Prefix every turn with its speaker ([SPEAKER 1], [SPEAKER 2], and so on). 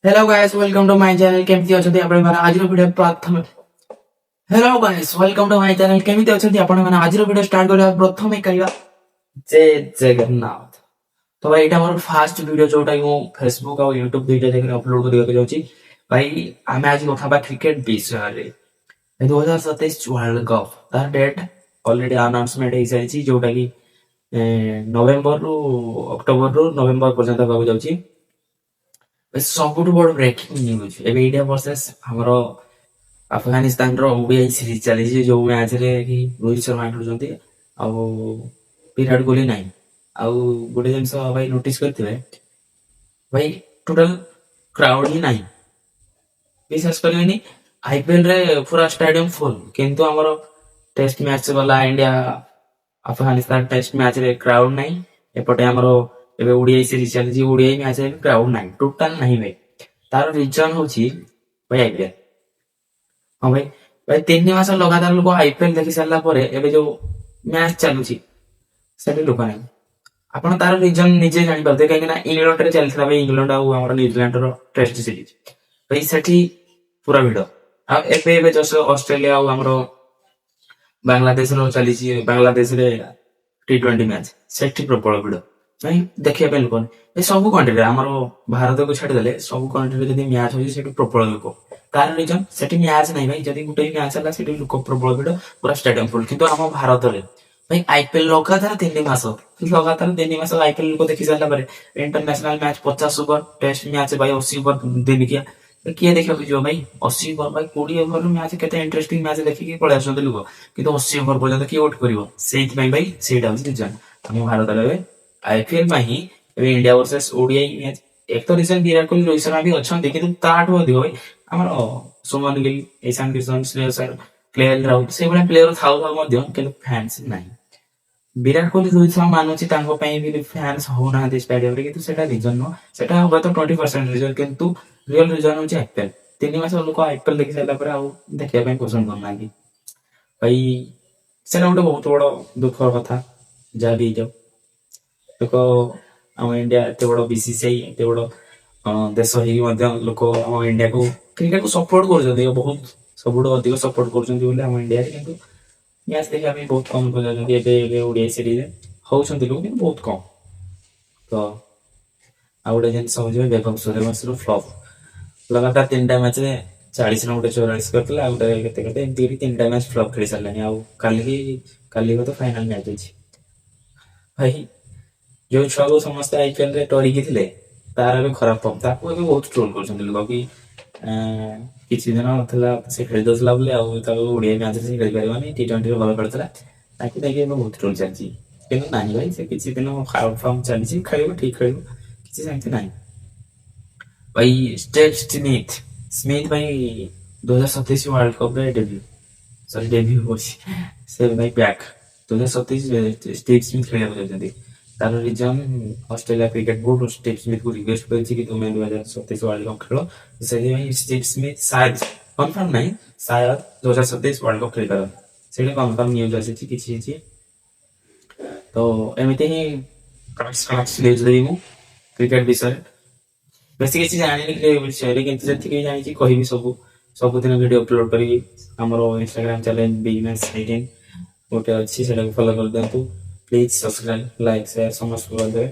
[SPEAKER 1] Hello guys welcome to my channel केमती अछंती आपण माने आजिरो वीडियो प्रथम hello guys welcome to my channel केमती अछंती आपण माने आजिरो वीडियो स्टार्ट करबा प्रथम करिया जय जगन्नाथ। तो भाई एटा मोर फर्स्ट वीडियो जोटा कि फेसबुक और YouTube दुईटा जगह अपलोड करिया जाउची। भाई आमे आज कथा बा क्रिकेट विषय रे 2027 वर्ल्ड कप तार डेट ऑलरेडी अनाउंसमेंट हे जायची जोटा कि नवंबर रु अक्टोबर रु नवंबर पर्यंत होगा जाउची। सबुठ बड़ ब्रेकिंग न्यूज एबे इंडिया वर्सेस हमरो अफगानिस्तान रो ओडीआई सीरीज चली जो मैच रे कि रोहित शर्मा खेलुचंती आ विराट कोहली नाही आ गोटे जिनस भाई नोटिस करथिबे भाई टोटल क्राउड ही नाही विशेष करनी आईपीएल रे पूरा स्टेडियम फुल किंतु हमरो टेस्ट मैच वाला इंडिया अफगानिस्तान टेस्ट मैच रे क्राउड नाही एपटे हमरो एबे ओडीआई सीरीज चली ओडीआई मैच रे क्राउड नाही टोटल नाही भाई तार रीजन होची भाई आईपीएल। हाँ भाई भाई 3 मास लगातार लोक आईपीएल देखि सारला परे एबे जो मैच चलुची सेठी लोक नाही आपण तार रीजन निजे जानि पाते काहे ना इंग्लैंड रे चलथला भाई इंग्लैंड आ हमर न्यूजीलैंड रो टेस्ट सीरीज भाई सेठी पूरा भिड़ आ एबे एबे जस ऑस्ट्रेलिया आ हमरो बांग्लादेश रो चलीची बांग्लादेश रे टी20 मैच सेठी प्रबल भिड़ भाई देखिया पे लोक ए सब कंट्री रे हमरो भारत को छाड़ देले सब कंट्री रे जदी मैच होई सेठी प्रबल लोक तार रीजन सेठी मैच नाही भाई जदी गुटे मैच हला सेठी लोक प्रबल भिड़ पूरा स्टेडियम फुल किंतु हम भारत रे भाई आईपीएल लगातार 3 मास लगातार 3 मास आईपीएल लोक देखि सारला परे international match 50 over test match भाई 80 ओवर दिन किया किए देखियो जो भाई 80 ओवर भाई 20 ओवर मैच केते इंटरेस्टिंग मैच देखि के पळे आसते लोक किंतु 80 ओवर पर्यंत की वोट करिवो सेहि भाई सेटा होची रीजन हम भारत रे आईपीएल में ही इंडिया वर्सेस ओडीआई मैच एक तो रीजन विराट कोहली रोहित शर्मा भी अछंती किंतु ताठो अधिक भाई हमर सुमन गिल ईशान किशन श्रेयस अय्यर केएल राहुल से बडा प्लेयर थाउ थाउ मध्य किंतु फैंस नाही विराट कोहली रोहित शर्मा मानुची तांको पई भी फैंस हो ना दे स्टेडियम रे किंतु सेटा रीजन नो सेटा होबा तो 20% रीजन किंतु रियल रीजन होची आईपीएल 3 मास लोक आईपीएल देखि सारला पर आ देखिया पई पसंद करना की भाई सेटा गोटे बहुत बड़ दुखर कथा जा भी जाओ देखो आम इंडिया एत बड़ बीसीसीआई एत बड़ देश लोक आम इंडिया को क्रिकेट को सपोर्ट कर बहुत सब अधिक सपोर्ट कर इंडिया किंतु मैच देखा बहुत कम कर ओडीआई सीरीज होती लोग बहुत कम तो आ गए जिन वैभव सूर्यवंशी फ्लॉप लगातार 3टा मैच रे 40 रन गोटे 44 करथिला आ गोटे केते केते एमती 3टा मैच फ्लॉप खेली सारलानी आ काली को तो फाइनल मैच अछि भाई जो छुआ को समस्त आईपीएल रे टरिकी थिले तार भी खराब फॉर्म ताको भी बहुत ट्रोल करछन लोग कि किछि दिन नथला से खेल दसला बोले आ ताको ओडिया मैच से खेल परबानी टी20 रे भलो करथला ताकि ताकि बहुत ट्रोल चलछि किंतु नाही भाई से किछि दिन खराब फॉर्म चलछि खेलिबो ठीक खेलिबो किछि सेमति नाही भाई स्टेव स्मिथ स्मिथ भाई 2027 वर्ल्ड कप रे डेब्यू होछि से भाई बैक 2027 स्टीव स्मिथ खेलिया जाउछन्ती तार reason Australia cricket board Steve Smith को रिक्वेस्ट करछि कि तुमे 2027 वर्ल्ड कप खेलो सेहि भाई स्टीव स्मिथ शायद कंफर्म नहीं शायद 2027 वर्ल्ड कप खेल पार सेही कंफर्म न्यूज आछि किछि छि तो एमिते ही कनेक्ट न्यूज देई मु क्रिकेट विषय बेसी किछि जानि के विषय रे किंतु जति के जानि छि कहिबी सब दिन वीडियो अपलोड करी हमरो इंस्टाग्राम चैनल बिजनेस 18 गोटे अच्छी सेटा फॉलो कर देंतु प्लीज सब्सक्राइब लाइक शेयर समस्त कर दे।